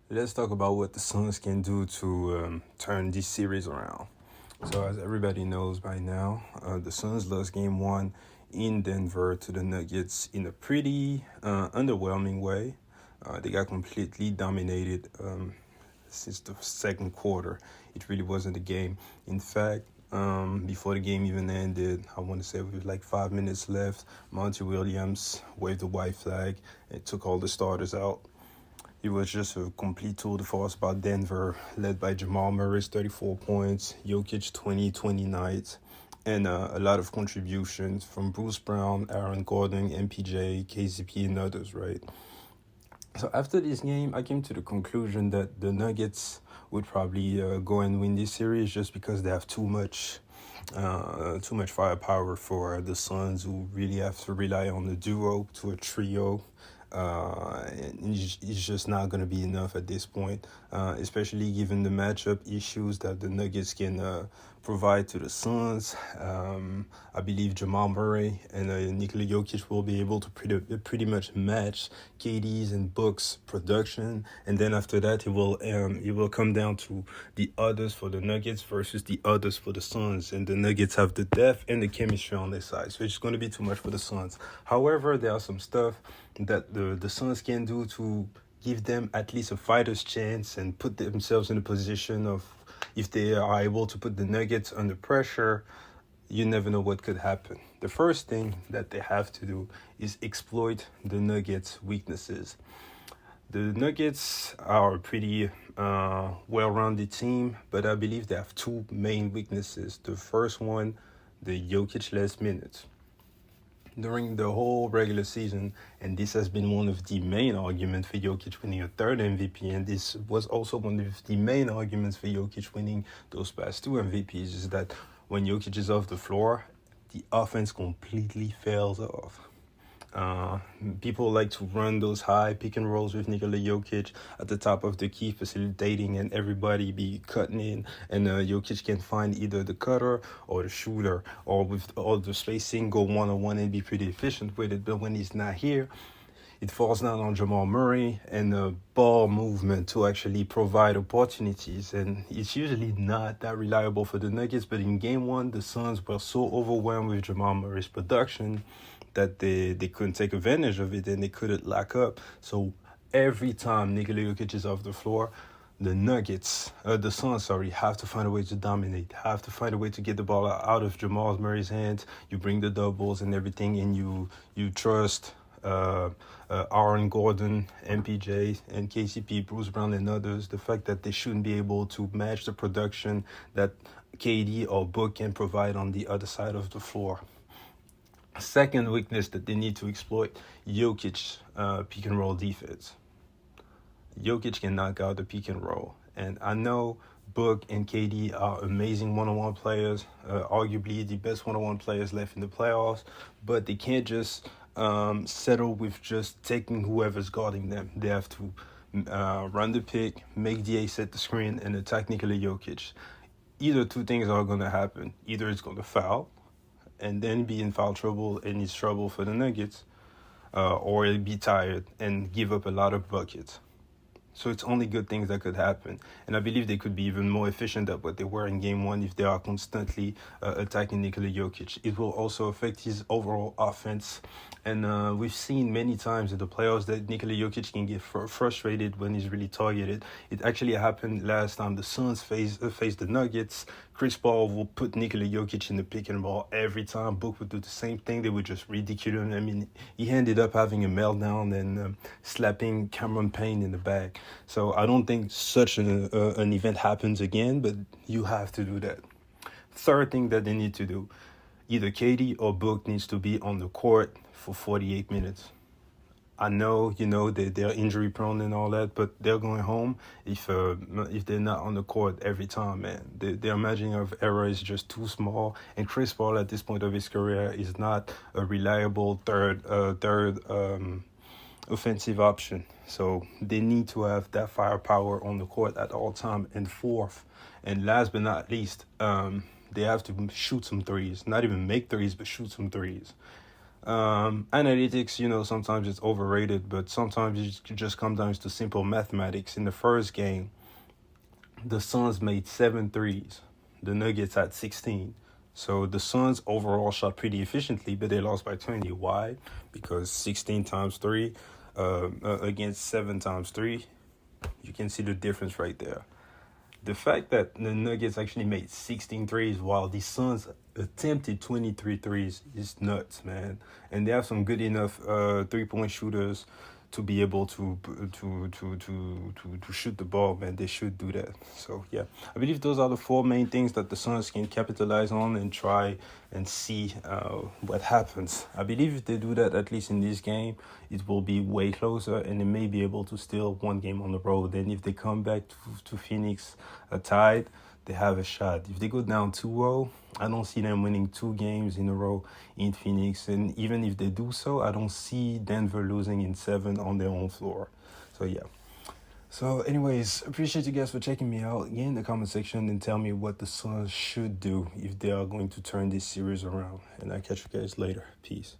Let's talk about what the Suns can do to turn this series around. So, as everybody knows by now, the Suns lost game one in Denver to the Nuggets in a pretty underwhelming way. They got completely dominated since the second quarter. It really wasn't a game. In fact, before the game even ended, I want to say with like 5 minutes left, Monty Williams waved the white flag and took all the starters out. It was just a complete tour de force by Denver, led by Jamal Murray's 34 points, Jokic 20 nights, and a lot of contributions from Bruce Brown, Aaron Gordon, MPJ, KCP, and others, right? So after this game, I came to the conclusion that the Nuggets would probably go and win this series just because they have too much firepower for the Suns, who really have to rely on the duo to a trio. And it's just not going to be enough at this point, especially given the matchup issues that the Nuggets can provide to the Suns. I believe Jamal Murray and Nikola Jokic will be able to pretty much match KD's and Book's production, and then after that it will come down to the others for the Nuggets versus the others for the Suns, and the Nuggets have the depth and the chemistry on their side, so it's going to be too much for the Suns. However, there are some stuff that the Suns can do to give them at least a fighter's chance and put themselves in a position of, if they are able to put the Nuggets under pressure, you never know what could happen. The first thing that they have to do is exploit the Nuggets' weaknesses. The Nuggets are a pretty well-rounded team, but I believe they have two main weaknesses. The first one, the Jokic-less minutes. During the whole regular season, and this has been one of the main arguments for Jokic winning a third MVP, and this was also one of the main arguments for Jokic winning those past two MVPs, is that when Jokic is off the floor, the offense completely fails off. Uh, People like to run those high pick and rolls with Nikola Jokic at the top of the key, facilitating, and everybody be cutting in. And Jokic can find either the cutter or the shooter, or with all the spacing, go one on one and be pretty efficient with it. But when he's not here, it falls down on Jamal Murray and the ball movement to actually provide opportunities. And it's usually not that reliable for the Nuggets. But in game one, the Suns were so overwhelmed with Jamal Murray's production that they couldn't take advantage of it and they couldn't lock up. So every time Nikola Jokic is off the floor, the Suns, have to find a way to dominate, have to find a way to get the ball out of Jamal Murray's hands. You bring the doubles and everything, and you trust Aaron Gordon, MPJ, and KCP, Bruce Brown, and others. The fact that they shouldn't be able to match the production that KD or Book can provide on the other side of the floor. Second weakness that they need to exploit, Jokic pick and roll defense. Jokic can knock out the pick and roll. And I know Book and KD are amazing one-on-one players, arguably the best one-on-one players left in the playoffs, but they can't just settle with just taking whoever's guarding them. They have to run the pick, make DA set the screen, and attack Nikola Jokic. Either two things are going to happen. Either it's going to foul, and then be in foul trouble and it's trouble for the Nuggets, or it'll be tired and give up a lot of buckets. So it's only good things that could happen. And I believe they could be even more efficient at what they were in game one if they are constantly attacking Nikola Jokic. It will also affect his overall offense. And we've seen many times in the playoffs that Nikola Jokic can get frustrated when he's really targeted. It actually happened last time the Suns faced the Nuggets. Chris Paul will put Nikola Jokic in the pick and roll every time. Book would do the same thing. They would just ridicule him. I mean, he ended up having a meltdown and slapping Cameron Payne in the back. So I don't think such an event happens again, but you have to do that. Third thing that they need to do, either KD or Book needs to be on the court for 48 minutes. I know, they're injury prone and all that, but they're going home if they're not on the court every time, man. Their margin of error is just too small, and Chris Paul at this point of his career is not a reliable third offensive option. So they need to have that firepower on the court at all time. And fourth, and last but not least, they have to shoot some threes. Not even make threes, but shoot some threes. Analytics, sometimes it's overrated, but sometimes it just comes down to simple mathematics. In the first game, the Suns made 7 threes. The Nuggets had 16. So the Suns overall shot pretty efficiently, but they lost by 20. Why? Because 16 times 3 against 7 times 3, you can see the difference right there. The fact that the Nuggets actually made 16 threes while the Suns attempted 23 threes is nuts, man. And they have some good enough 3-point shooters to be able to shoot the ball, man. They should do that. So yeah, I believe those are the four main things that the Suns can capitalize on and try and see what happens. I believe if they do that, at least in this game, it will be way closer, and they may be able to steal one game on the road. And if they come back to Phoenix tied, they have a shot. If they go down 2-0, I don't see them winning 2 games in a row in Phoenix. And even if they do so, I don't see Denver losing in 7 on their own floor. So, yeah. So, anyways, appreciate you guys for checking me out. Get in the comment section and tell me what the Suns should do if they are going to turn this series around. And I'll catch you guys later. Peace.